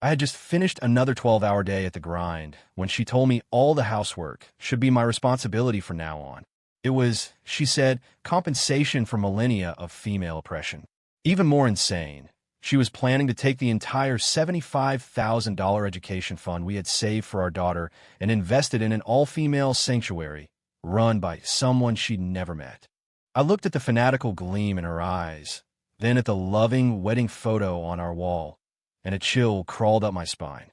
I had just finished another 12-hour day at the grind when she told me all the housework should be my responsibility from now on. It was, she said, compensation for millennia of female oppression. Even more insane, she was planning to take the entire $75,000 education fund we had saved for our daughter and invest it in an all-female sanctuary run by someone she'd never met. I looked at the fanatical gleam in her eyes, then at the loving wedding photo on our wall, and a chill crawled up my spine.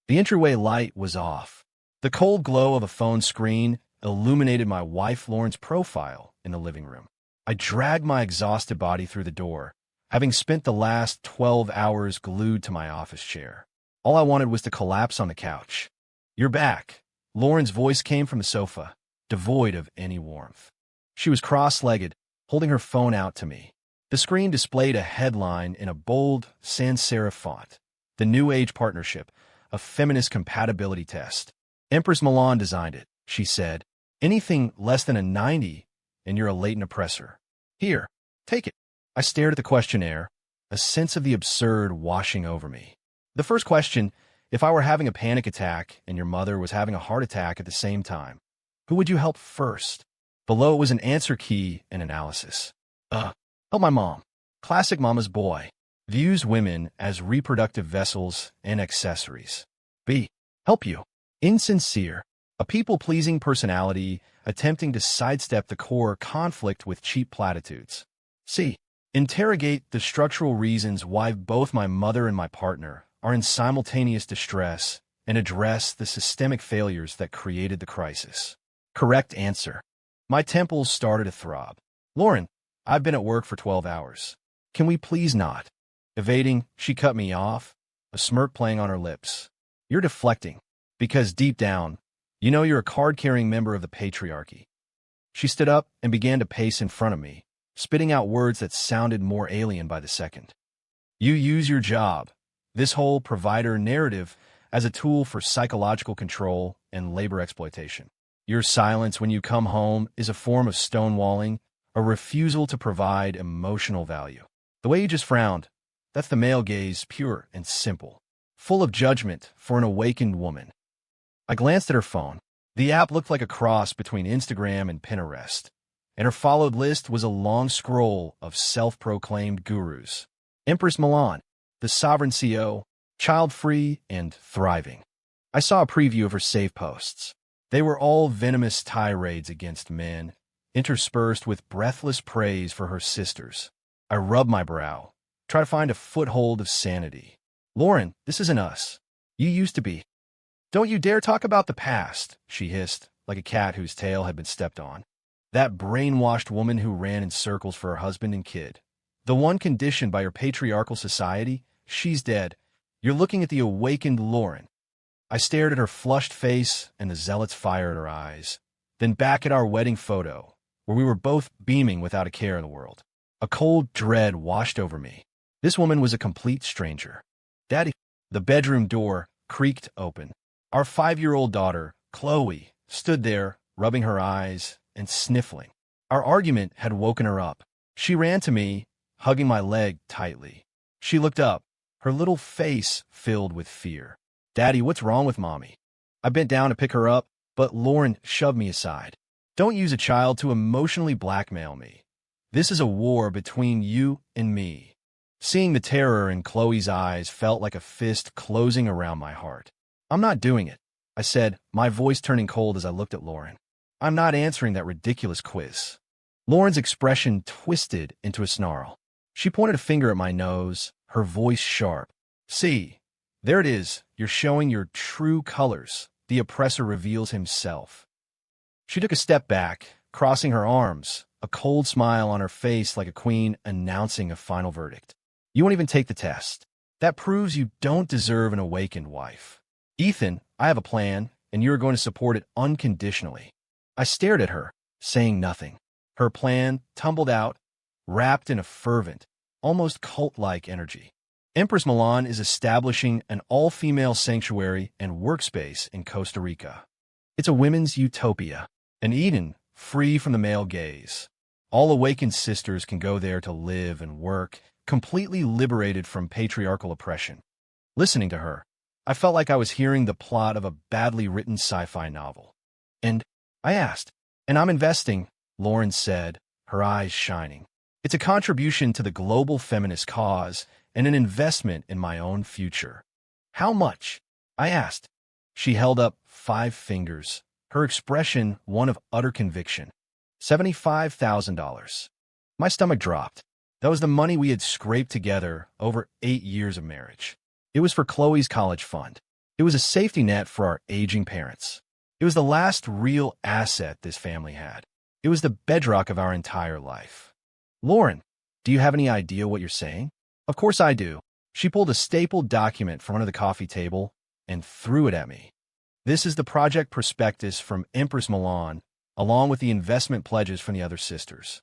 The entryway light was off. The cold glow of a phone screen illuminated my wife Lauren's profile in the living room. I dragged my exhausted body through the door, having spent the last 12 hours glued to my office chair. All I wanted was to collapse on the couch. "You're back." Lauren's voice came from the sofa, devoid of any warmth. She was cross-legged, holding her phone out to me. The screen displayed a headline in a bold, sans-serif font. "The New Age Partnership, a feminist compatibility test. Empress Milan designed it," she said. "Anything less than a 90, and you're a latent oppressor. Here, take it." I stared at the questionnaire, a sense of the absurd washing over me. The first question, if I were having a panic attack and your mother was having a heart attack at the same time, who would you help first? Below it was an answer key and analysis. Help my mom. Classic mama's boy. Views women as reproductive vessels and accessories. B. Help you. Insincere. A people-pleasing personality attempting to sidestep the core conflict with cheap platitudes. C. Interrogate the structural reasons why both my mother and my partner are in simultaneous distress and address the systemic failures that created the crisis. Correct answer. My temples started to throb. "Lauren, I've been at work for 12 hours. Can we please not?" Evading, she cut me off, a smirk playing on her lips. "You're deflecting, because deep down, you know you're a card-carrying member of the patriarchy." She stood up and began to pace in front of me, spitting out words that sounded more alien by the second. "You use your job, this whole provider narrative, as a tool for psychological control and labor exploitation. Your silence when you come home is a form of stonewalling, a refusal to provide emotional value. The way you just frowned, that's the male gaze, pure and simple, full of judgment for an awakened woman." I glanced at her phone. The app looked like a cross between Instagram and Pinterest, and her followed list was a long scroll of self-proclaimed gurus. Empress Milan, the sovereign CEO, child-free and thriving. I saw a preview of her save posts. They were all venomous tirades against men, interspersed with breathless praise for her sisters. I rubbed my brow, try to find a foothold of sanity. "Lauren, this isn't us. You used to be." "Don't you dare talk about the past," she hissed, like a cat whose tail had been stepped on. "That brainwashed woman who ran in circles for her husband and kid. The one conditioned by your patriarchal society, she's dead. You're looking at the awakened Lauren." I stared at her flushed face and the zealot's fire in her eyes, then back at our wedding photo, where we were both beaming without a care in the world. A cold dread washed over me. This woman was a complete stranger. "Daddy." The bedroom door creaked open. Our 5-year-old daughter, Chloe, stood there, rubbing her eyes and sniffling. Our argument had woken her up. She ran to me, hugging my leg tightly. She looked up, her little face filled with fear. "Daddy, what's wrong with Mommy?" I bent down to pick her up, but Lauren shoved me aside. "Don't use a child to emotionally blackmail me. This is a war between you and me." Seeing the terror in Chloe's eyes felt like a fist closing around my heart. "I'm not doing it," I said, my voice turning cold as I looked at Lauren. "I'm not answering that ridiculous quiz." Lauren's expression twisted into a snarl. She pointed a finger at my nose, her voice sharp. "See, there it is. You're showing your true colors. The oppressor reveals himself." She took a step back, crossing her arms, a cold smile on her face like a queen announcing a final verdict. "You won't even take the test. That proves you don't deserve an awakened wife. Ethan, I have a plan, and you're going to support it unconditionally." I stared at her, saying nothing. Her plan tumbled out, wrapped in a fervent, almost cult-like energy. Empress Milan is establishing an all-female sanctuary and workspace in Costa Rica. It's a women's utopia, an Eden free from the male gaze. All awakened sisters can go there to live and work, completely liberated from patriarchal oppression. Listening to her, I felt like I was hearing the plot of a badly written sci-fi novel. And I asked, and I'm investing, Lauren said, her eyes shining. It's a contribution to the global feminist cause and an investment in my own future. How much? I asked. She held up 5 fingers, her expression one of utter conviction. $75,000. My stomach dropped. That was the money we had scraped together over 8 years of marriage. It was for Chloe's college fund. It was a safety net for our aging parents. It was the last real asset this family had. It was the bedrock of our entire life. Lauren, do you have any idea what you're saying? Of course I do. She pulled a stapled document from under the coffee table and threw it at me. This is the project prospectus from Empress Milan, along with the investment pledges from the other sisters.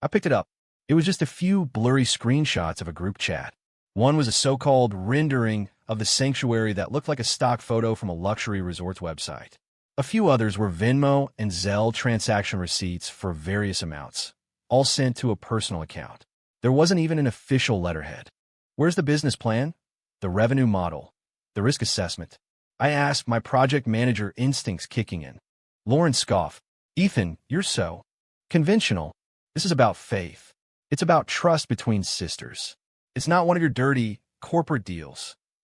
I picked it up. It was just a few blurry screenshots of a group chat. One was a so-called rendering of the sanctuary that looked like a stock photo from a luxury resort's website. A few others were Venmo and Zelle transaction receipts for various amounts, all sent to a personal account. There wasn't even an official letterhead. Where's the business plan? The revenue model? The risk assessment? I asked, my project manager instincts kicking in. Lauren scoffed. Ethan, you're so conventional. This is about faith. It's about trust between sisters. It's not one of your dirty corporate deals.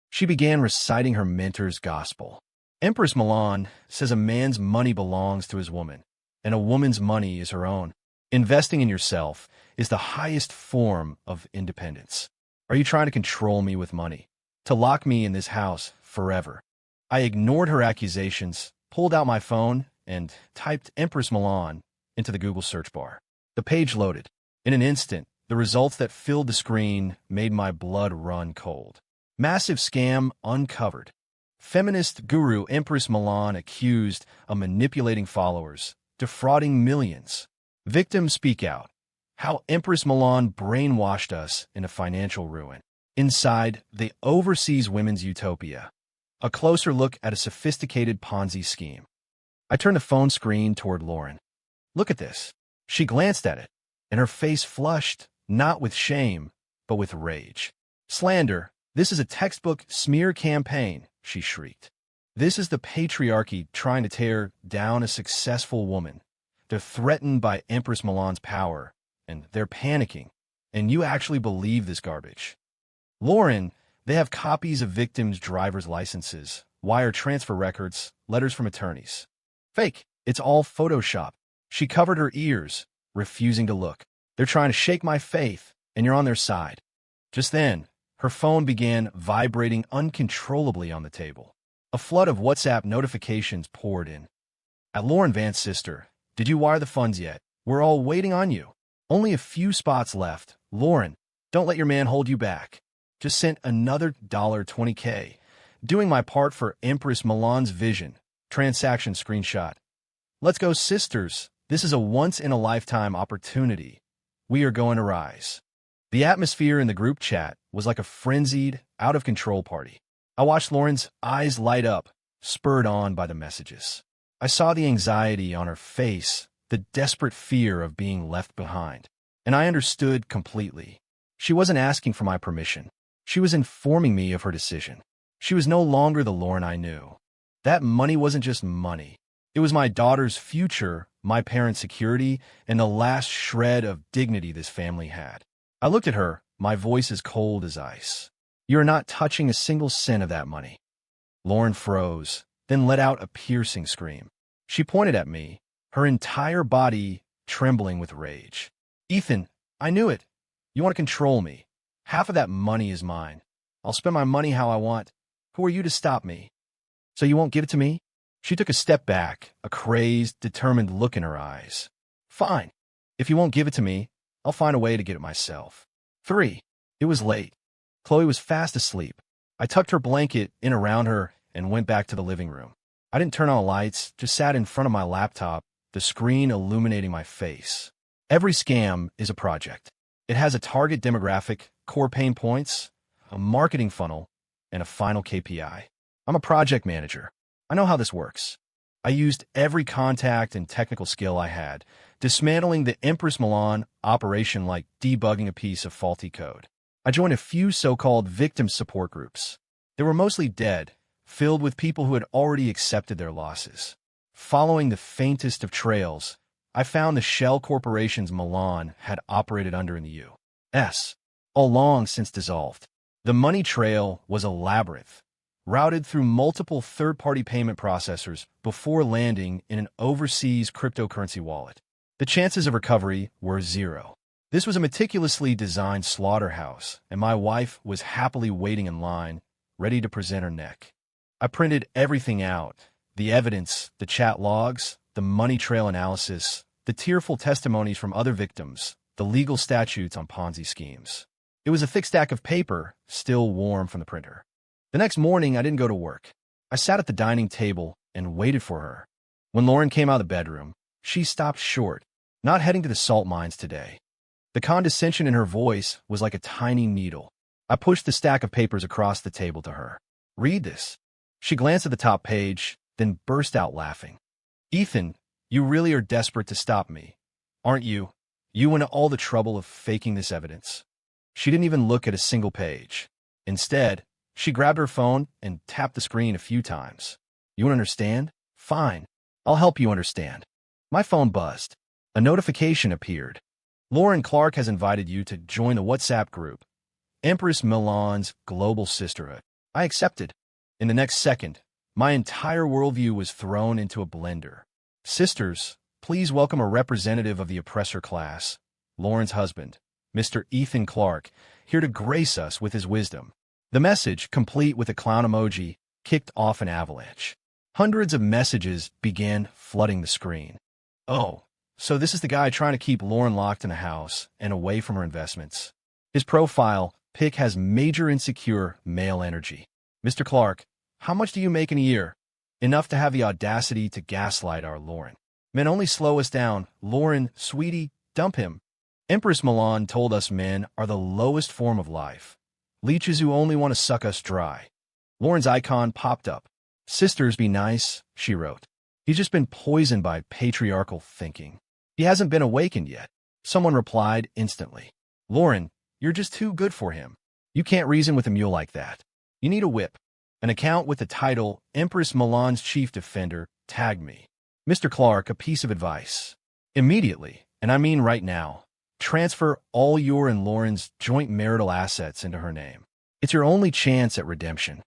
She began reciting her mentor's gospel. Empress Milan says a man's money belongs to his woman, and a woman's money is her own. Investing in yourself is the highest form of independence. Are you trying to control me with money? To lock me in this house forever? I ignored her accusations, pulled out my phone, and typed Empress Milan into the Google search bar. The page loaded. In an instant, the results that filled the screen made my blood run cold. Massive scam uncovered. Feminist guru Empress Milan accused of manipulating followers, defrauding millions. Victims speak out. How Empress Milan brainwashed us into financial ruin. Inside the overseas women's utopia. A closer look at a sophisticated Ponzi scheme. I turned the phone screen toward Lauren. Look at this. She glanced at it, and her face flushed, not with shame, but with rage. Slander. This is a textbook smear campaign, she shrieked. This is the patriarchy trying to tear down a successful woman. They're threatened by Empress Milan's power, and they're panicking. And you actually believe this garbage. Lauren, they have copies of victims' driver's licenses, wire transfer records, letters from attorneys. Fake. It's all Photoshop. She covered her ears, refusing to look. They're trying to shake my faith, and you're on their side. Just then, her phone began vibrating uncontrollably on the table. A flood of WhatsApp notifications poured in. At Lauren Vance's sister, did you wire the funds yet? We're all waiting on you. Only a few spots left. Lauren, don't let your man hold you back. Just sent another $20K. Doing my part for Empress Milan's vision. Transaction screenshot. Let's go, sisters. This is a once-in-a-lifetime opportunity. We are going to rise. The atmosphere in the group chat was like a frenzied, out-of-control party. I watched Lauren's eyes light up, spurred on by the messages. I saw the anxiety on her face, the desperate fear of being left behind. And I understood completely. She wasn't asking for my permission. She was informing me of her decision. She was no longer the Lauren I knew. That money wasn't just money. It was my daughter's future, my parents' security, and the last shred of dignity this family had. I looked at her, my voice as cold as ice. You are not touching a single cent of that money. Lauren froze, then let out a piercing scream. She pointed at me, her entire body trembling with rage. Ethan, I knew it. You want to control me. Half of that money is mine. I'll spend my money how I want. Who are you to stop me? So you won't give it to me? She took a step back, a crazed, determined look in her eyes. Fine. If you won't give it to me, I'll find a way to get it myself. 3. It was late. Chloe was fast asleep. I tucked her blanket in around her and went back to the living room. I didn't turn on the lights, just sat in front of my laptop, the screen illuminating my face. Every scam is a project. It has a target demographic, core pain points, a marketing funnel, and a final KPI. I'm a project manager. I know how this works. I used every contact and technical skill I had, dismantling the Empress Milan operation like debugging a piece of faulty code. I joined a few so-called victim support groups. They were mostly dead, filled with people who had already accepted their losses. Following the faintest of trails, I found the shell corporations Milan had operated under in the U.S., all long since dissolved. The money trail was a labyrinth, routed through multiple third-party payment processors before landing in an overseas cryptocurrency wallet. The chances of recovery were zero. This was a meticulously designed slaughterhouse, and my wife was happily waiting in line, ready to present her neck. I printed everything out: the evidence, the chat logs, the money trail analysis, the tearful testimonies from other victims, the legal statutes on Ponzi schemes. It was a thick stack of paper, still warm from the printer. The next morning, I didn't go to work. I sat at the dining table and waited for her. When Lauren came out of the bedroom, she stopped short. Not heading to the salt mines today. The condescension in her voice was like a tiny needle. I pushed the stack of papers across the table to her. "Read this." She glanced at the top page, then burst out laughing. "Ethan, you really are desperate to stop me, aren't you? You went to all the trouble of faking this evidence." She didn't even look at a single page. Instead, she grabbed her phone and tapped the screen a few times. "You want to understand? Fine. I'll help you understand." My phone buzzed. A notification appeared. "Lauren Clark has invited you to join the WhatsApp group, Empress Milan's Global Sisterhood." I accepted. In the next second, my entire worldview was thrown into a blender. "Sisters, please welcome a representative of the oppressor class, Lauren's husband, Mr. Ethan Clark, here to grace us with his wisdom." The message, complete with a clown emoji, kicked off an avalanche. Hundreds of messages began flooding the screen. "Oh, so this is the guy trying to keep Lauren locked in a house and away from her investments. His profile pic has major insecure male energy. Mr. Clark, how much do you make in a year? Enough to have the audacity to gaslight our Lauren. Men only slow us down. Lauren, sweetie, dump him." Empress Milan told us men are the lowest form of life. Leeches who only want to suck us dry. Lauren's icon popped up. "Sisters, be nice," she wrote. "He's just been poisoned by patriarchal thinking. He hasn't been awakened yet." Someone replied instantly. "Lauren, you're just too good for him. You can't reason with a mule like that. You need a whip." An account with the title Empress Milan's Chief Defender tagged me. "Mr. Clark, a piece of advice. Immediately, and I mean right now, transfer all your and Lauren's joint marital assets into her name. It's your only chance at redemption."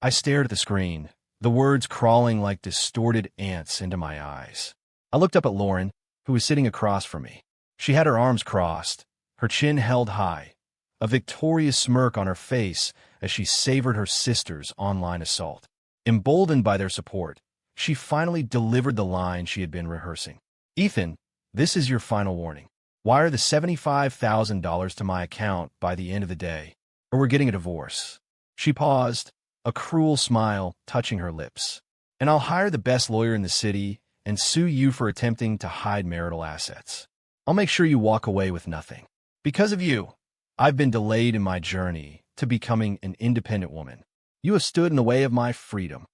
I stared at the screen, the words crawling like distorted ants into my eyes. I looked up at Lauren, who was sitting across from me. She had her arms crossed, her chin held high, a victorious smirk on her face as she savored her sister's online assault. Emboldened by their support, she finally delivered the line she had been rehearsing. "Ethan, this is your final warning. Wire the $75,000 to my account by the end of the day, or we're getting a divorce." She paused, a cruel smile touching her lips. "And I'll hire the best lawyer in the city and sue you for attempting to hide marital assets. I'll make sure you walk away with nothing. Because of you, I've been delayed in my journey to becoming an independent woman. You have stood in the way of my freedom."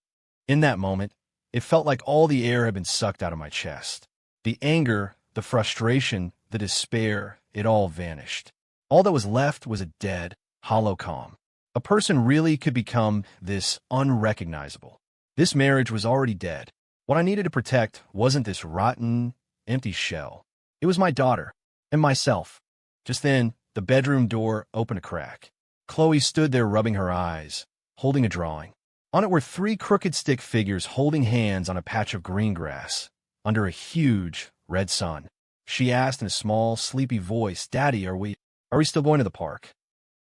In that moment, it felt like all the air had been sucked out of my chest. The anger, the frustration, the despair, it all vanished. All that was left was a dead, hollow calm. A person really could become this unrecognizable. This marriage was already dead. What I needed to protect wasn't this rotten, empty shell. It was my daughter and myself. Just then, the bedroom door opened a crack. Chloe stood there rubbing her eyes, holding a drawing. On it were three crooked stick figures holding hands on a patch of green grass, under a huge, red sun. She asked in a small, sleepy voice, "Daddy, are we still going to the park?"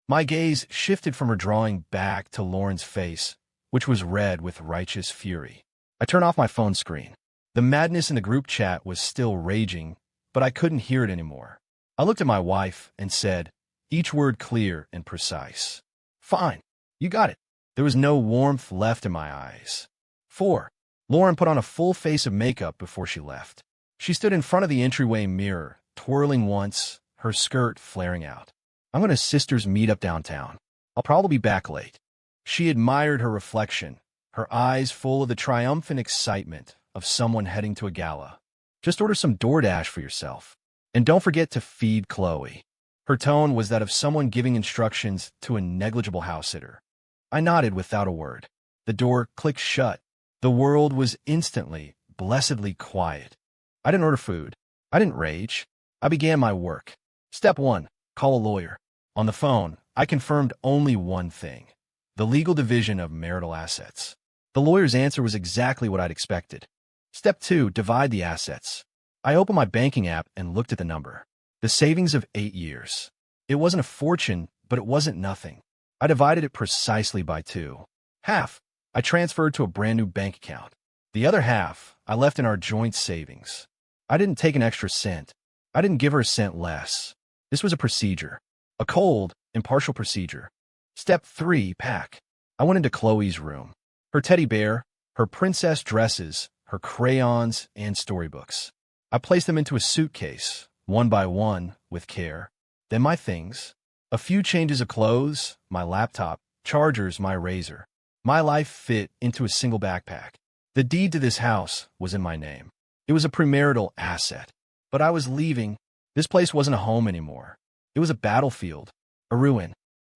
My gaze shifted from her drawing back to Lauren's face, which was red with righteous fury. I turned off my phone screen. The madness in the group chat was still raging, but I couldn't hear it anymore. I looked at my wife and said, each word clear and precise, "Fine, you got it." There was no warmth left in my eyes. 4. Lauren put on a full face of makeup before she left. She stood in front of the entryway mirror, twirling once, her skirt flaring out. "I'm going to sisters meet up downtown. I'll probably be back late." She admired her reflection, her eyes full of the triumphant excitement of someone heading to a gala. "Just order some DoorDash for yourself. And don't forget to feed Chloe." Her tone was that of someone giving instructions to a negligible house sitter. I nodded without a word. The door clicked shut. The world was instantly, blessedly quiet. I didn't order food. I didn't rage. I began my work. Step 1. Call a lawyer. On the phone, I confirmed only one thing: the legal division of marital assets. The lawyer's answer was exactly what I'd expected. Step 2. Divide the assets. I opened my banking app and looked at the number. The savings of 8 years. It wasn't a fortune, but it wasn't nothing. I divided it precisely by 2. Half, I transferred to a brand new bank account. The other half, I left in our joint savings. I didn't take an extra cent. I didn't give her a cent less. This was a procedure. A cold, impartial procedure. Step 3. Pack. I went into Chloe's room. Her teddy bear, her princess dresses, her crayons, and storybooks. I placed them into a suitcase, one by one, with care. Then my things. A few changes of clothes, my laptop, chargers, my razor. My life fit into a single backpack. The deed to this house was in my name. It was a premarital asset. But I was leaving. This place wasn't a home anymore. It was a battlefield, a ruin.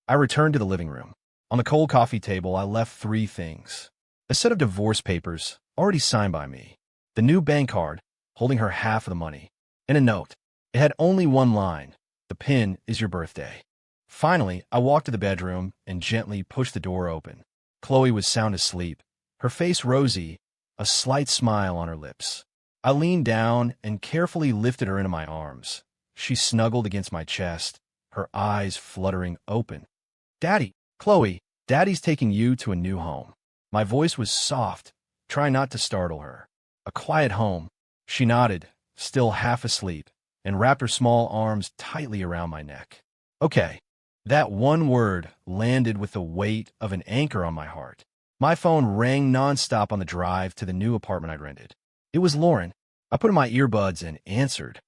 I returned to the living room. On the cold coffee table, I left 3 things. A set of divorce papers, already signed by me. The new bank card, holding her half of the money. And a note. It had only one line. The pin is your birthday. Finally, I walked to the bedroom and gently pushed the door open. Chloe was sound asleep, her face rosy, a slight smile on her lips. I leaned down and carefully lifted her into my arms. She snuggled against my chest, her eyes fluttering open. Daddy, Chloe, Daddy's taking you to a new home. My voice was soft, trying not to startle her. A quiet home. She nodded, still half asleep, and wrapped her small arms tightly around my neck. Okay. That one word landed with the weight of an anchor on my heart. My phone rang nonstop on the drive to the new apartment I'd rented. It was Lauren. I put in my earbuds and answered.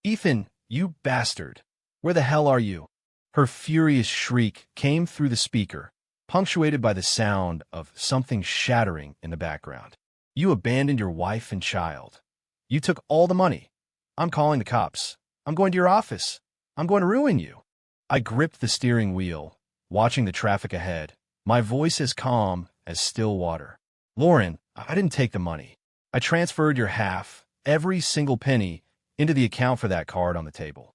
Ethan, you bastard. Where the hell are you? Her furious shriek came through the speaker, punctuated by the sound of something shattering in the background. You abandoned your wife and child. You took all the money. I'm calling the cops. I'm going to your office. I'm going to ruin you. I gripped the steering wheel, watching the traffic ahead, my voice as calm as still water. Lauren, I didn't take the money. I transferred your half, every single penny, into the account for that card on the table.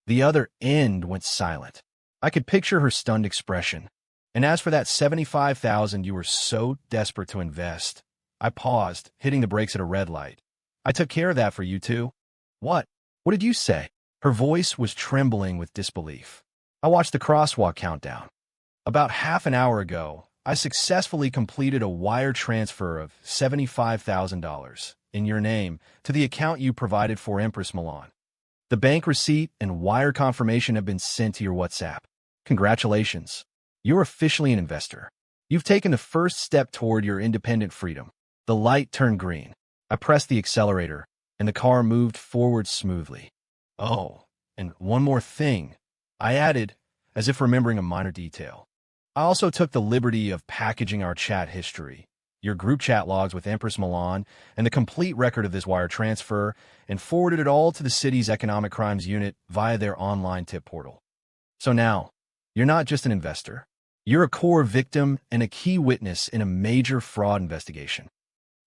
The other end went silent. I could picture her stunned expression. And as for that $75,000 you were so desperate to invest, I paused, hitting the brakes at a red light. I took care of that for you too. What? What did you say? Her voice was trembling with disbelief. I watched the crosswalk countdown. About half an hour ago, I successfully completed a wire transfer of $75,000 in your name to the account you provided for Empress Milan. The bank receipt and wire confirmation have been sent to your WhatsApp. Congratulations. You're officially an investor. You've taken the first step toward your independent freedom. The light turned green. I pressed the accelerator, and the car moved forward smoothly. Oh, and one more thing, I added, as if remembering a minor detail. I also took the liberty of packaging our chat history, your group chat logs with Empress Milan, and the complete record of this wire transfer, and forwarded it all to the city's economic crimes unit via their online tip portal. So now, you're not just an investor. You're a core victim and a key witness in a major fraud investigation.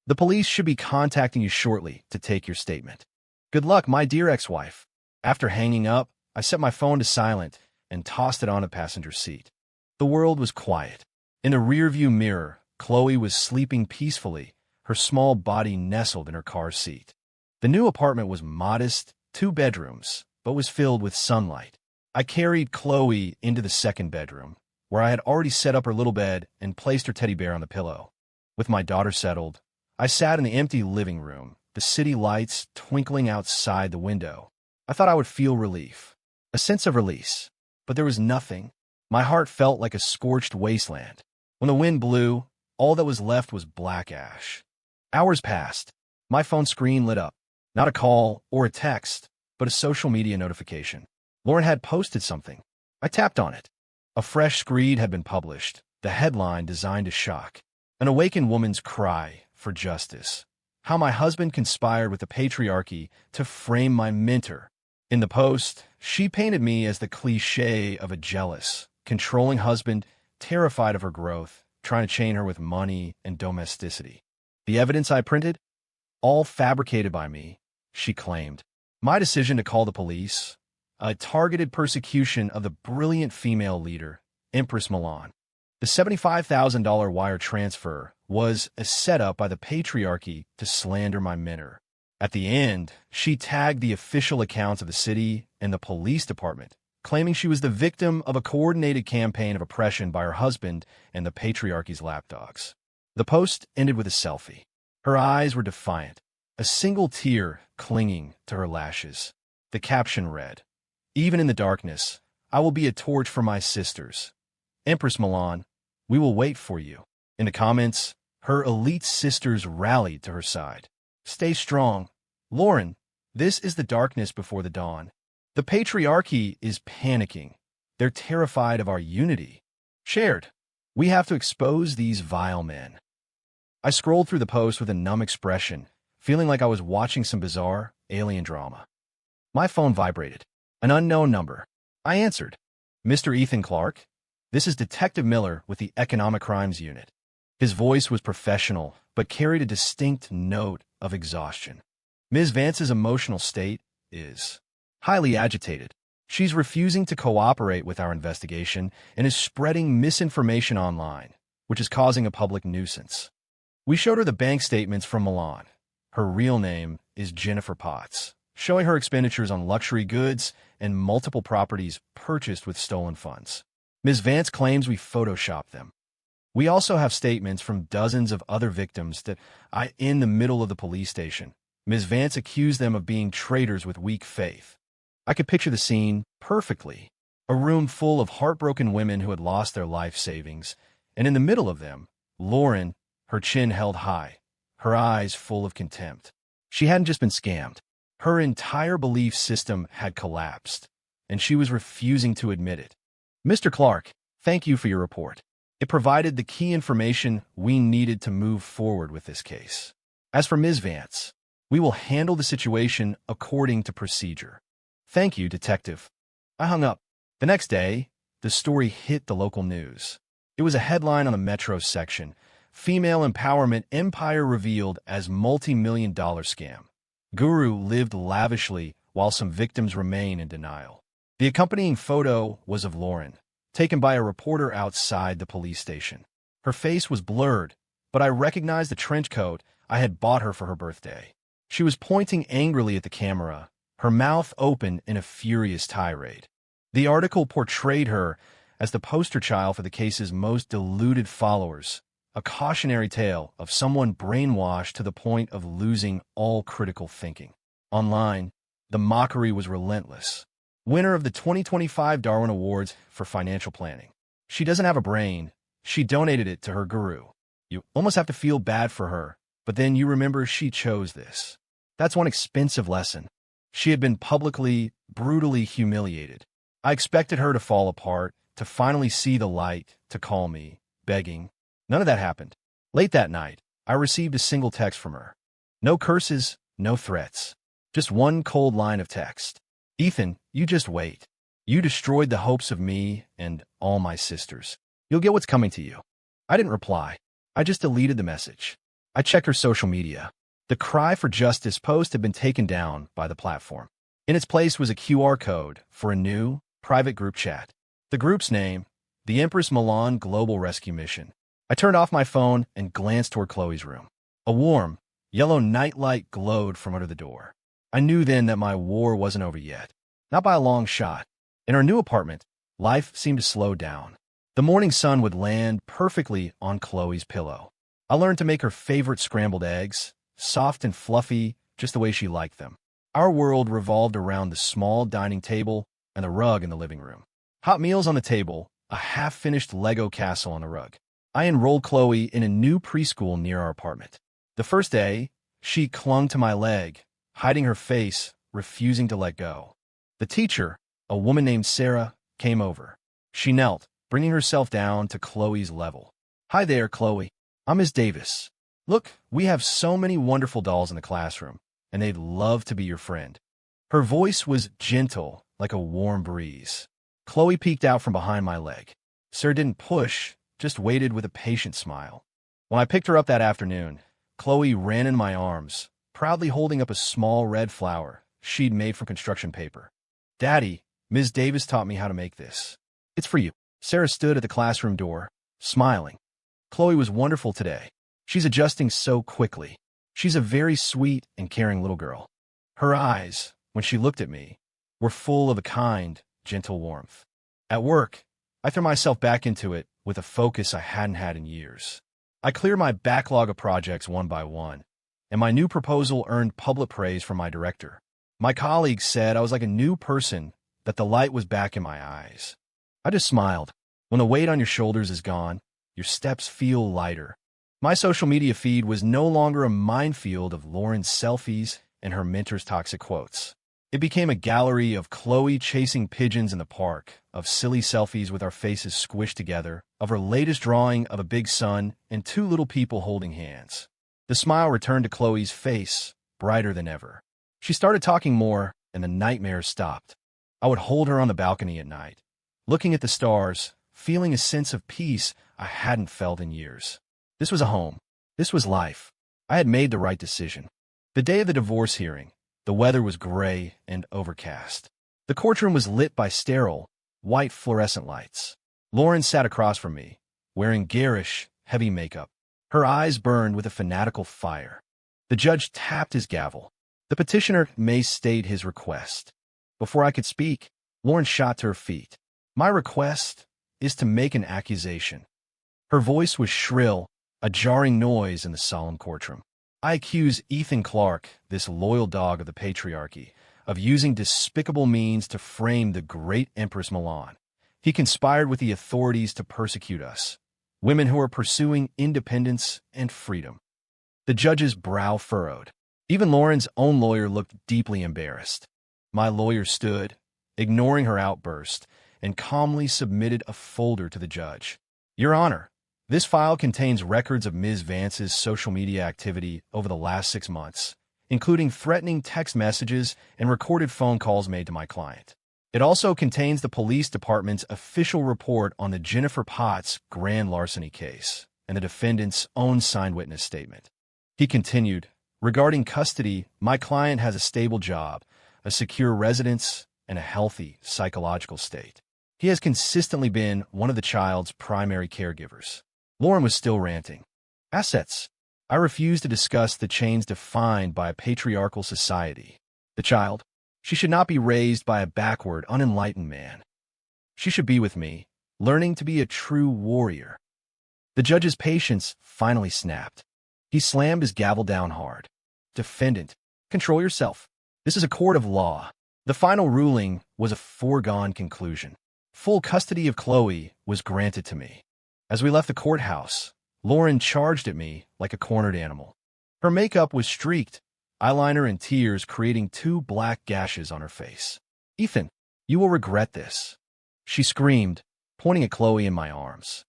The police should be contacting you shortly to take your statement. Good luck, my dear ex-wife. After hanging up, I set my phone to silent and tossed it on the passenger seat. The world was quiet. In the rearview mirror, Chloe was sleeping peacefully, her small body nestled in her car seat. The new apartment was modest, 2 bedrooms, but was filled with sunlight. I carried Chloe into the second bedroom, where I had already set up her little bed and placed her teddy bear on the pillow. With my daughter settled, I sat in the empty living room, the city lights twinkling outside the window. I thought I would feel relief, a sense of release, but there was nothing. My heart felt like a scorched wasteland. When the wind blew, all that was left was black ash. Hours passed. My phone screen lit up. Not a call or a text, but a social media notification. Lauren had posted something. I tapped on it. A fresh screed had been published, the headline designed to shock. An awakened woman's cry for justice. How my husband conspired with the patriarchy to frame my mentor. In the post, she painted me as the cliché of a jealous, controlling husband, terrified of her growth trying to chain her with money and domesticity. The evidence I printed? All fabricated by me, she claimed. My decision to call the police? A targeted persecution of the brilliant female leader, Empress Milan. The $75,000 wire transfer was a setup by the patriarchy to slander my mentor. At the end, she tagged the official accounts of the city and the police department, claiming she was the victim of a coordinated campaign of oppression by her husband and the patriarchy's lapdogs. The post ended with a selfie. Her eyes were defiant, a single tear clinging to her lashes. The caption read, "Even in the darkness, I will be a torch for my sisters. Empress Milan, we will wait for you." In the comments, her elite sisters rallied to her side. "Stay strong. Lauren, this is the darkness before the dawn. The patriarchy is panicking. They're terrified of our unity. Shared. We have to expose these vile men." I scrolled through the post with a numb expression, feeling like I was watching some bizarre alien drama. My phone vibrated. An unknown number. I answered. "Mr. Ethan Clark? This is Detective Miller with the Economic Crimes Unit." His voice was professional, but carried a distinct note of exhaustion. "Ms. Vance's emotional state is highly agitated. She's refusing to cooperate with our investigation and is spreading misinformation online, which is causing a public nuisance." We showed her the bank statements from Milan. Her real name is Jennifer Potts, showing her expenditures on luxury goods and multiple properties purchased with stolen funds. Ms. Vance claims we photoshopped them. We also have statements from dozens of other victims that in the middle of the police station, Ms. Vance accused them of being traitors with weak faith. I could picture the scene perfectly. A room full of heartbroken women who had lost their life savings, and in the middle of them, Lauren, her chin held high, her eyes full of contempt. She hadn't just been scammed. Her entire belief system had collapsed, and she was refusing to admit it. "Mr. Clark, thank you for your report. It provided the key information we needed to move forward with this case. As for Ms. Vance, we will handle the situation according to procedure." "Thank you, Detective." I hung up. The next day, the story hit the local news. It was a headline on the Metro section: "Female Empowerment Empire Revealed as Multi-Million-Dollar Scam. Guru lived lavishly while some victims remain in denial." The accompanying photo was of Lauren, taken by a reporter outside the police station. Her face was blurred, but I recognized the trench coat I had bought her for her birthday. She was pointing angrily at the camera, her mouth open in a furious tirade. The article portrayed her as the poster child for the case's most deluded followers, a cautionary tale of someone brainwashed to the point of losing all critical thinking. Online, the mockery was relentless. Winner of the 2025 Darwin Awards for Financial Planning. She doesn't have a brain. She donated it to her guru. You almost have to feel bad for her, but then you remember she chose this. That's one expensive lesson. She had been publicly, brutally humiliated. I expected her to fall apart, to finally see the light, to call me, begging. None of that happened. Late that night, I received a single text from her. No curses, no threats. Just one cold line of text. "Ethan, you just wait. You destroyed the hopes of me and all my sisters. You'll get what's coming to you." I didn't reply. I just deleted the message. I checked her social media. The Cry for Justice post had been taken down by the platform. In its place was a QR code for a new, private group chat. The group's name, the Empress Milan Global Rescue Mission. I turned off my phone and glanced toward Chloe's room. A warm, yellow nightlight glowed from under the door. I knew then that my war wasn't over yet. Not by a long shot. In our new apartment, life seemed to slow down. The morning sun would land perfectly on Chloe's pillow. I learned to make her favorite scrambled eggs, soft and fluffy, just the way she liked them. Our world revolved around the small dining table and the rug in the living room. Hot meals on the table, a half-finished Lego castle on the rug. I enrolled Chloe in a new preschool near our apartment. The first day, she clung to my leg, hiding her face, refusing to let go. The teacher, a woman named Sarah, came over. She knelt, bringing herself down to Chloe's level. "Hi there, Chloe. I'm Ms. Davis. Look, we have so many wonderful dolls in the classroom, and they'd love to be your friend." Her voice was gentle, like a warm breeze. Chloe peeked out from behind my leg. Sarah didn't push, just waited with a patient smile. When I picked her up that afternoon, Chloe ran in my arms, proudly holding up a small red flower she'd made from construction paper. "Daddy, Ms. Davis taught me how to make this. It's for you." Sarah stood at the classroom door, smiling. "Chloe was wonderful today. She's adjusting so quickly. She's a very sweet and caring little girl." Her eyes, when she looked at me, were full of a kind, gentle warmth. At work, I threw myself back into it with a focus I hadn't had in years. I cleared my backlog of projects one by one, and my new proposal earned public praise from my director. My colleagues said I was like a new person, that the light was back in my eyes. I just smiled. When the weight on your shoulders is gone, your steps feel lighter. My social media feed was no longer a minefield of Lauren's selfies and her mentor's toxic quotes. It became a gallery of Chloe chasing pigeons in the park, of silly selfies with our faces squished together, of her latest drawing of a big sun and two little people holding hands. The smile returned to Chloe's face, brighter than ever. She started talking more, and the nightmares stopped. I would hold her on the balcony at night, looking at the stars, feeling a sense of peace I hadn't felt in years. This was a home. This was life. I had made the right decision. The day of the divorce hearing, the weather was gray and overcast. The courtroom was lit by sterile, white fluorescent lights. Lauren sat across from me, wearing garish, heavy makeup. Her eyes burned with a fanatical fire. The judge tapped his gavel. The petitioner may state his request. Before I could speak, Lauren shot to her feet. "My request is to make an accusation." Her voice was shrill, a jarring noise in the solemn courtroom. "I accuse Ethan Clark, this loyal dog of the patriarchy, of using despicable means to frame the great Empress Milan. He conspired with the authorities to persecute us, women who are pursuing independence and freedom." The judge's brow furrowed. Even Lauren's own lawyer looked deeply embarrassed. My lawyer stood, ignoring her outburst, and calmly submitted a folder to the judge. "Your Honor, this file contains records of Ms. Vance's social media activity over the last 6 months, including threatening text messages and recorded phone calls made to my client. It also contains the police department's official report on the Jennifer Potts grand larceny case and the defendant's own signed witness statement." He continued, "Regarding custody, my client has a stable job, a secure residence, and a healthy psychological state. He has consistently been one of the child's primary caregivers." Lauren was still ranting. "Assets. I refuse to discuss the chains defined by a patriarchal society. The child, she should not be raised by a backward, unenlightened man. She should be with me, learning to be a true warrior." The judge's patience finally snapped. He slammed his gavel down hard. "Defendant, control yourself. This is a court of law." The final ruling was a foregone conclusion. Full custody of Chloe was granted to me. As we left the courthouse, Lauren charged at me like a cornered animal. Her makeup was streaked, eyeliner and tears creating 2 black gashes on her face. "Ethan, you will regret this," she screamed, pointing at Chloe in my arms.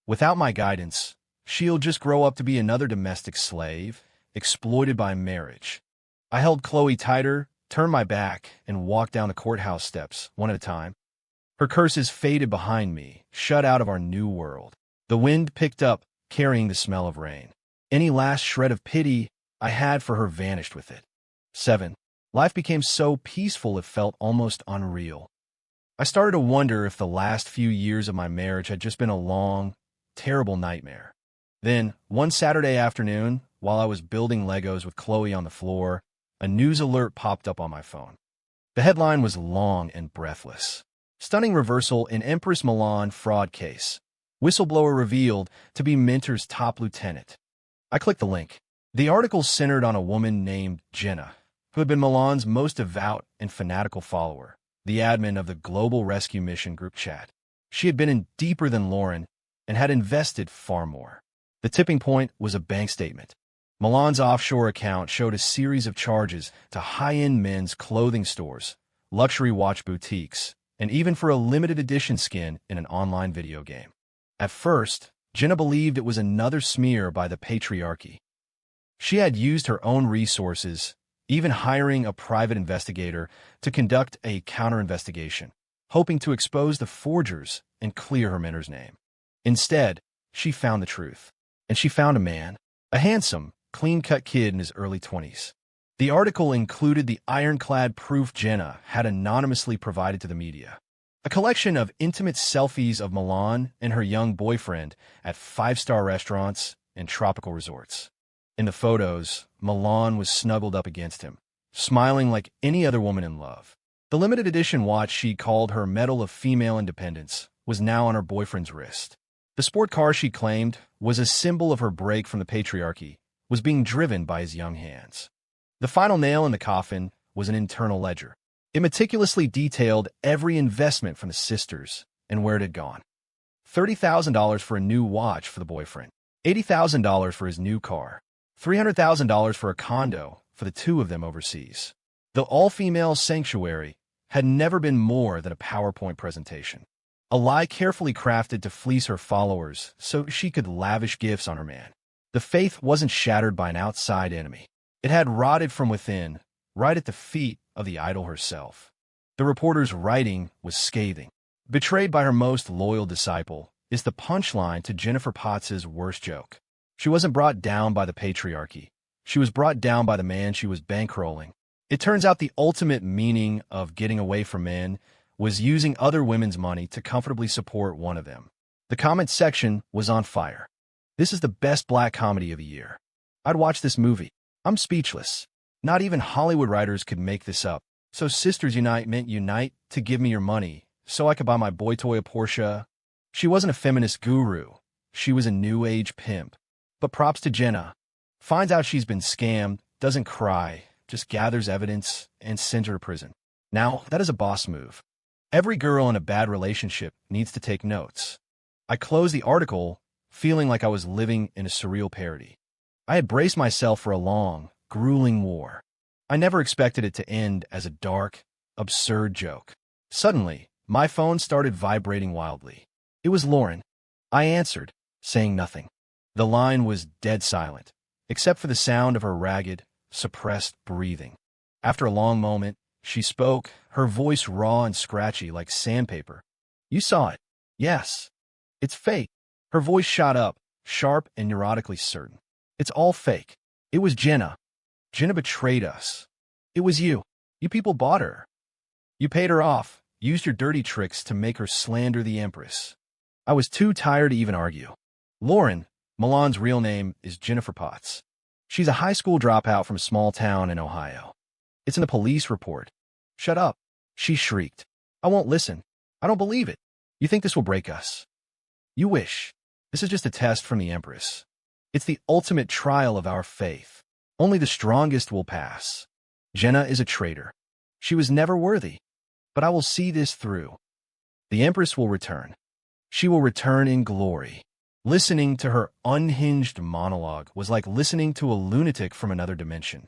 "Without my guidance, she'll just grow up to be another domestic slave, exploited by marriage." I held Chloe tighter, turned my back, and walked down the courthouse steps, one at a time. Her curses faded behind me, shut out of our new world. The wind picked up, carrying the smell of rain. Any last shred of pity I had for her vanished with it. 7. Life became so peaceful it felt almost unreal. I started to wonder if the last few years of my marriage had just been a long, terrible nightmare. Then, one Saturday afternoon, while I was building Legos with Chloe on the floor, a news alert popped up on my phone. The headline was long and breathless. "Stunning reversal in Empress Milan fraud case. Whistleblower revealed to be Mentor's top lieutenant." I clicked the link. The article centered on a woman named Jenna, who had been Milan's most devout and fanatical follower, the admin of the Global Rescue Mission group chat. She had been in deeper than Lauren and had invested far more. The tipping point was a bank statement. Milan's offshore account showed a series of charges to high-end men's clothing stores, luxury watch boutiques, and even for a limited edition skin in an online video game. At first, Jenna believed it was another smear by the patriarchy. She had used her own resources, even hiring a private investigator to conduct a counter-investigation, hoping to expose the forgers and clear her mentor's name. Instead, she found the truth. And she found a man, a handsome, clean-cut kid in his early 20s. The article included the ironclad proof Jenna had anonymously provided to the media. A collection of intimate selfies of Milan and her young boyfriend at five-star restaurants and tropical resorts. In the photos, Milan was snuggled up against him, smiling like any other woman in love. The limited edition watch she called her Medal of Female Independence was now on her boyfriend's wrist. The sport car she claimed was a symbol of her break from the patriarchy was being driven by his young hands. The final nail in the coffin was an internal ledger. It meticulously detailed every investment from the sisters and where it had gone. $30,000 for a new watch for the boyfriend, $80,000 for his new car, $300,000 for a condo for the two of them overseas. The all-female sanctuary had never been more than a PowerPoint presentation. A lie carefully crafted to fleece her followers so she could lavish gifts on her man. The faith wasn't shattered by an outside enemy. It had rotted from within, right at the feet of the idol herself. The reporter's writing was scathing. Betrayed by her most loyal disciple is the punchline to Jennifer Potts's worst joke. She wasn't brought down by the patriarchy. She was brought down by the man she was bankrolling. It turns out the ultimate meaning of getting away from men was using other women's money to comfortably support one of them. The comment section was on fire. This is the best black comedy of the year. I'd watch this movie. I'm speechless. Not even Hollywood writers could make this up. So Sisters Unite meant unite to give me your money so I could buy my boy toy a Porsche. She wasn't a feminist guru. She was a new age pimp. But props to Jenna. Finds out she's been scammed, doesn't cry, just gathers evidence and sends her to prison. Now, that is a boss move. Every girl in a bad relationship needs to take notes. I closed the article feeling like I was living in a surreal parody. I had braced myself for a long, grueling war. I never expected it to end as a dark, absurd joke. Suddenly, my phone started vibrating wildly. It was Lauren. I answered, saying nothing. The line was dead silent, except for the sound of her ragged, suppressed breathing. After a long moment, she spoke, her voice raw and scratchy like sandpaper. You saw it. Yes. It's fake. Her voice shot up, sharp and neurotically certain. It's all fake. It was Jenna. Jenna betrayed us. It was you. You people bought her. You paid her off, used your dirty tricks to make her slander the Empress. I was too tired to even argue. Lauren, Milan's real name, is Jennifer Potts. She's a high school dropout from a small town in Ohio. It's in the police report. Shut up, she shrieked. I won't listen. I don't believe it. You think this will break us? You wish. This is just a test from the Empress. It's the ultimate trial of our faith. Only the strongest will pass. Jenna is a traitor. She was never worthy. But I will see this through. The Empress will return. She will return in glory. Listening to her unhinged monologue was like listening to a lunatic from another dimension.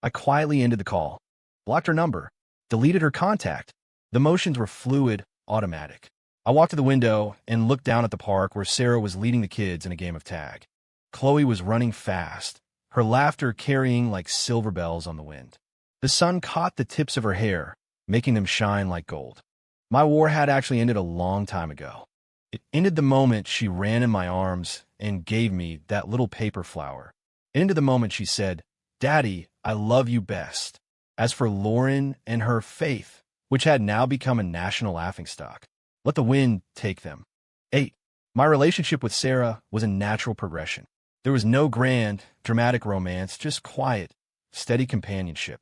I quietly ended the call, blocked her number, deleted her contact. The motions were fluid, automatic. I walked to the window and looked down at the park where Sarah was leading the kids in a game of tag. Chloe was running fast, her laughter carrying like silver bells on the wind. The sun caught the tips of her hair, making them shine like gold. My war had actually ended a long time ago. It ended the moment she ran in my arms and gave me that little paper flower. It ended the moment she said, "Daddy, I love you best." As for Lauren and her faith, which had now become a national laughingstock, let the wind take them. 8. My relationship with Sarah was a natural progression. There was no grand, dramatic romance, just quiet, steady companionship.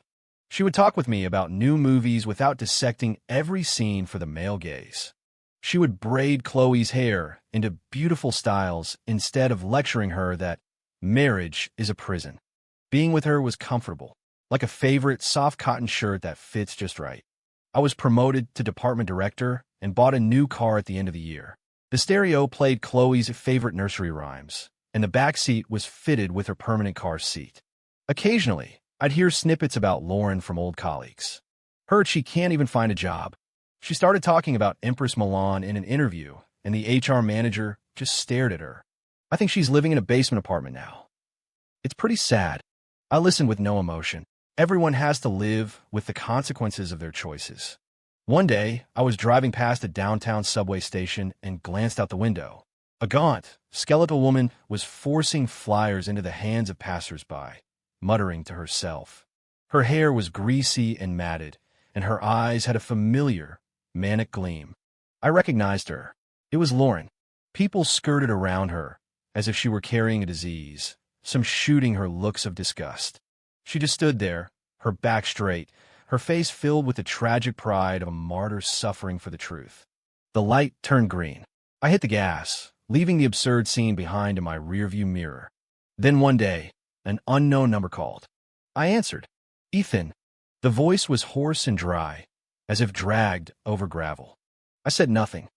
She would talk with me about new movies without dissecting every scene for the male gaze. She would braid Chloe's hair into beautiful styles instead of lecturing her that marriage is a prison. Being with her was comfortable, like a favorite soft cotton shirt that fits just right. I was promoted to department director and bought a new car at the end of the year. The stereo played Chloe's favorite nursery rhymes, and the back seat was fitted with her permanent car seat. Occasionally, I'd hear snippets about Lauren from old colleagues. Heard she can't even find a job. She started talking about Empress Milan in an interview, and the HR manager just stared at her. I think she's living in a basement apartment now. It's pretty sad. I listened with no emotion. Everyone has to live with the consequences of their choices. One day, I was driving past a downtown subway station and glanced out the window. A gaunt, skeletal woman was forcing flyers into the hands of passers-by, muttering to herself. Her hair was greasy and matted, and her eyes had a familiar, manic gleam. I recognized her. It was Lauren. People skirted around her, as if she were carrying a disease, some shooting her looks of disgust. She just stood there, her back straight, her face filled with the tragic pride of a martyr suffering for the truth. The light turned green. I hit the gas, leaving the absurd scene behind in my rearview mirror. Then one day, an unknown number called. I answered. Ethan. The voice was hoarse and dry, as if dragged over gravel. I said nothing.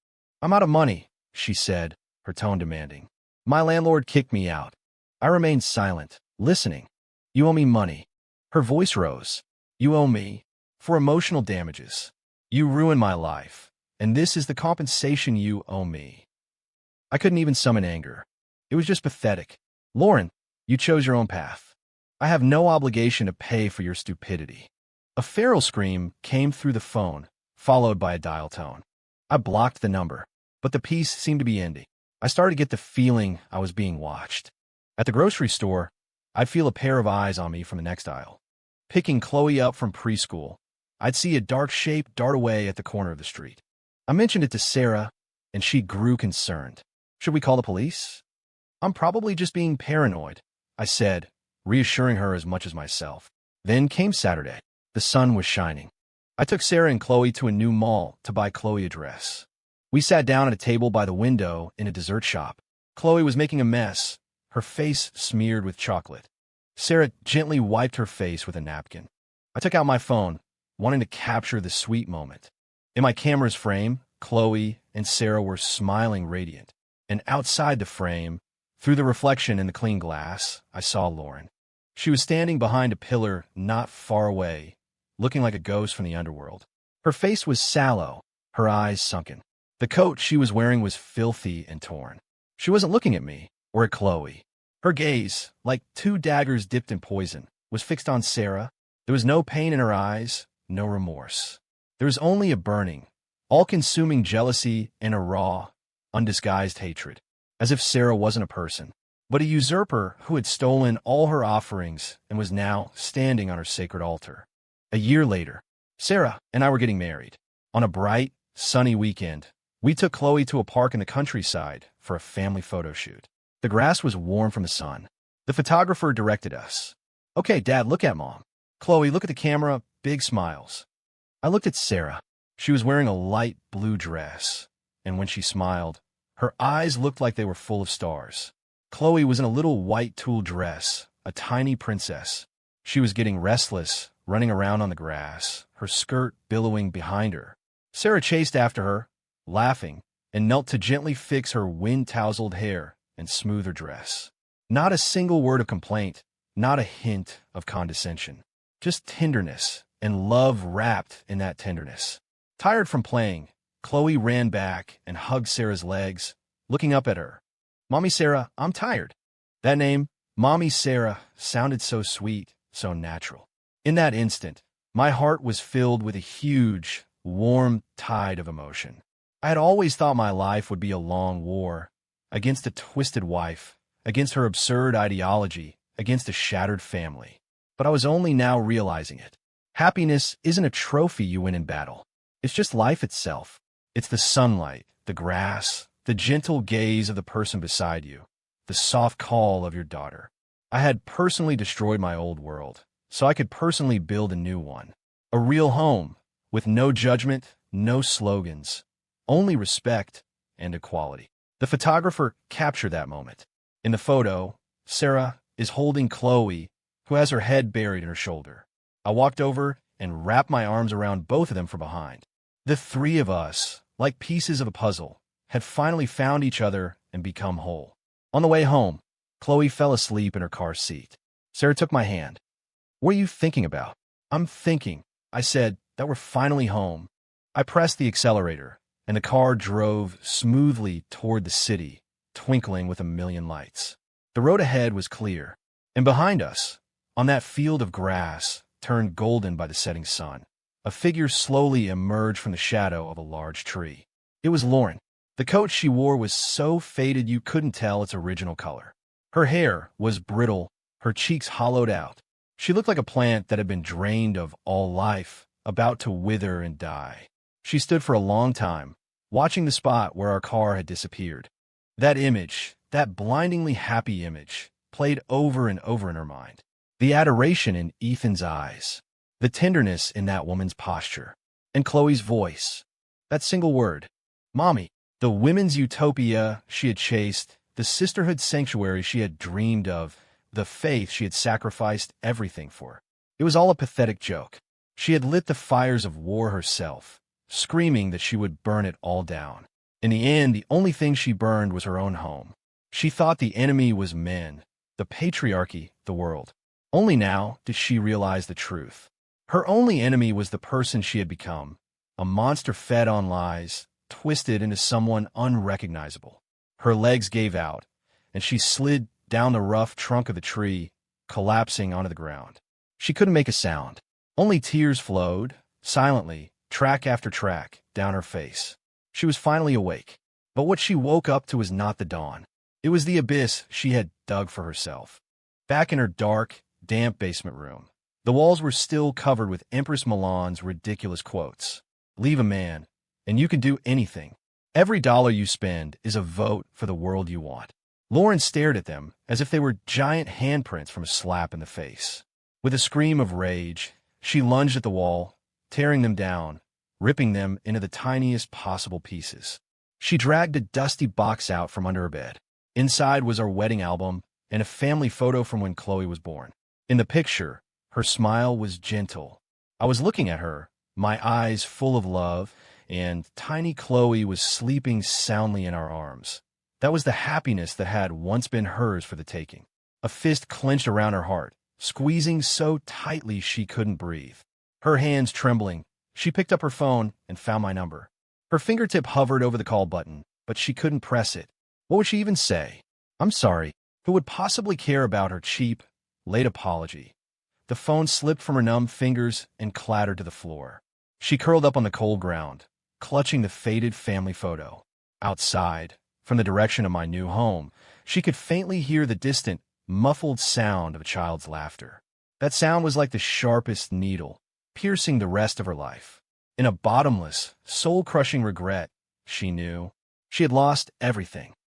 I'm out of money, she said, her tone demanding. My landlord kicked me out. I remained silent, listening. You owe me money. Her voice rose. You owe me. For emotional damages. You ruined my life, and this is the compensation you owe me. I couldn't even summon anger. It was just pathetic. Lauren, you chose your own path. I have no obligation to pay for your stupidity. A feral scream came through the phone, followed by a dial tone. I blocked the number, but the piece seemed to be ending. I started to get the feeling I was being watched. At the grocery store, I'd feel a pair of eyes on me from the next aisle. Picking Chloe up from preschool, I'd see a dark shape dart away at the corner of the street. I mentioned it to Sarah, and she grew concerned. Should we call the police? I'm probably just being paranoid, I said, reassuring her as much as myself. Then came Saturday. The sun was shining. I took Sarah and Chloe to a new mall to buy Chloe a dress. We sat down at a table by the window in a dessert shop. Chloe was making a mess, her face smeared with chocolate. Sarah gently wiped her face with a napkin. I took out my phone, wanting to capture the sweet moment. In my camera's frame, Chloe and Sarah were smiling radiant. And outside the frame, through the reflection in the clean glass, I saw Lauren. She was standing behind a pillar not far away, looking like a ghost from the underworld. Her face was sallow, her eyes sunken. The coat she was wearing was filthy and torn. She wasn't looking at me or at Chloe. Her gaze, like two daggers dipped in poison, was fixed on Sarah. There was no pain in her eyes, no remorse. There was only a burning, all-consuming jealousy and a raw, undisguised hatred, as if Sarah wasn't a person, but a usurper who had stolen all her offerings and was now standing on her sacred altar. A year later, Sarah and I were getting married. On a bright, sunny weekend, we took Chloe to a park in the countryside for a family photo shoot. The grass was warm from the sun. The photographer directed us. Okay, Dad, look at Mom. Chloe, look at the camera, big smiles. I looked at Sarah. She was wearing a light blue dress, and when she smiled, her eyes looked like they were full of stars. Chloe was in a little white tulle dress, a tiny princess. She was getting restless, running around on the grass, her skirt billowing behind her. Sarah chased after her, laughing, and knelt to gently fix her wind-tousled hair and smooth her dress. Not a single word of complaint, not a hint of condescension. Just tenderness and love wrapped in that tenderness. Tired from playing, Chloe ran back and hugged Sarah's legs, looking up at her. Mommy Sarah, I'm tired. That name, Mommy Sarah, sounded so sweet, so natural. In that instant, my heart was filled with a huge, warm tide of emotion. I had always thought my life would be a long war, against a twisted wife, against her absurd ideology, against a shattered family. But I was only now realizing it. Happiness isn't a trophy you win in battle. It's just life itself. It's the sunlight, the grass, the gentle gaze of the person beside you, the soft call of your daughter. I had personally destroyed my old world, so I could personally build a new one. A real home, with no judgment, no slogans, only respect and equality. The photographer captured that moment. In the photo, Sarah is holding Chloe, who has her head buried in her shoulder. I walked over and wrapped my arms around both of them from behind. The three of us, like pieces of a puzzle, had finally found each other and become whole. On the way home, Chloe fell asleep in her car seat. Sarah took my hand. What are you thinking about? I'm thinking, I said, that we're finally home. I pressed the accelerator, and the car drove smoothly toward the city, twinkling with a million lights. The road ahead was clear, and behind us, on that field of grass, turned golden by the setting sun, a figure slowly emerged from the shadow of a large tree. It was Lauren. The coat she wore was so faded you couldn't tell its original color. Her hair was brittle, her cheeks hollowed out. She looked like a plant that had been drained of all life, about to wither and die. She stood for a long time, watching the spot where our car had disappeared. That image, that blindingly happy image, played over and over in her mind. The adoration in Ethan's eyes, the tenderness in that woman's posture, and Chloe's voice. That single word, Mommy. The women's utopia she had chased, the sisterhood sanctuary she had dreamed of, the faith she had sacrificed everything for. It was all a pathetic joke. She had lit the fires of war herself, screaming that she would burn it all down. In the end, the only thing she burned was her own home. She thought the enemy was men, the patriarchy, the world. Only now did she realize the truth. Her only enemy was the person she had become, a monster fed on lies, twisted into someone unrecognizable. Her legs gave out, and she slid down the rough trunk of the tree, collapsing onto the ground. She couldn't make a sound. Only tears flowed, silently, track after track, down her face. She was finally awake. But what she woke up to was not the dawn. It was the abyss she had dug for herself. Back in her dark, damp basement room, the walls were still covered with Empress Milan's ridiculous quotes. Leave a man, and you can do anything. Every dollar you spend is a vote for the world you want. Lauren stared at them as if they were giant handprints from a slap in the face. With a scream of rage, she lunged at the wall, tearing them down, ripping them into the tiniest possible pieces. She dragged a dusty box out from under her bed. Inside was our wedding album and a family photo from when Chloe was born. In the picture, her smile was gentle. I was looking at her, my eyes full of love, and tiny Chloe was sleeping soundly in our arms. That was the happiness that had once been hers for the taking. A fist clenched around her heart, squeezing so tightly she couldn't breathe. Her hands trembling, she picked up her phone and found my number. Her fingertip hovered over the call button, but she couldn't press it. What would she even say? I'm sorry. Who would possibly care about her cheap, late apology? The phone slipped from her numb fingers and clattered to the floor. She curled up on the cold ground, clutching the faded family photo. Outside, from the direction of my new home, she could faintly hear the distant, muffled sound of a child's laughter. That sound was like the sharpest needle, piercing the rest of her life. In a bottomless, soul-crushing regret, she knew she had lost everything.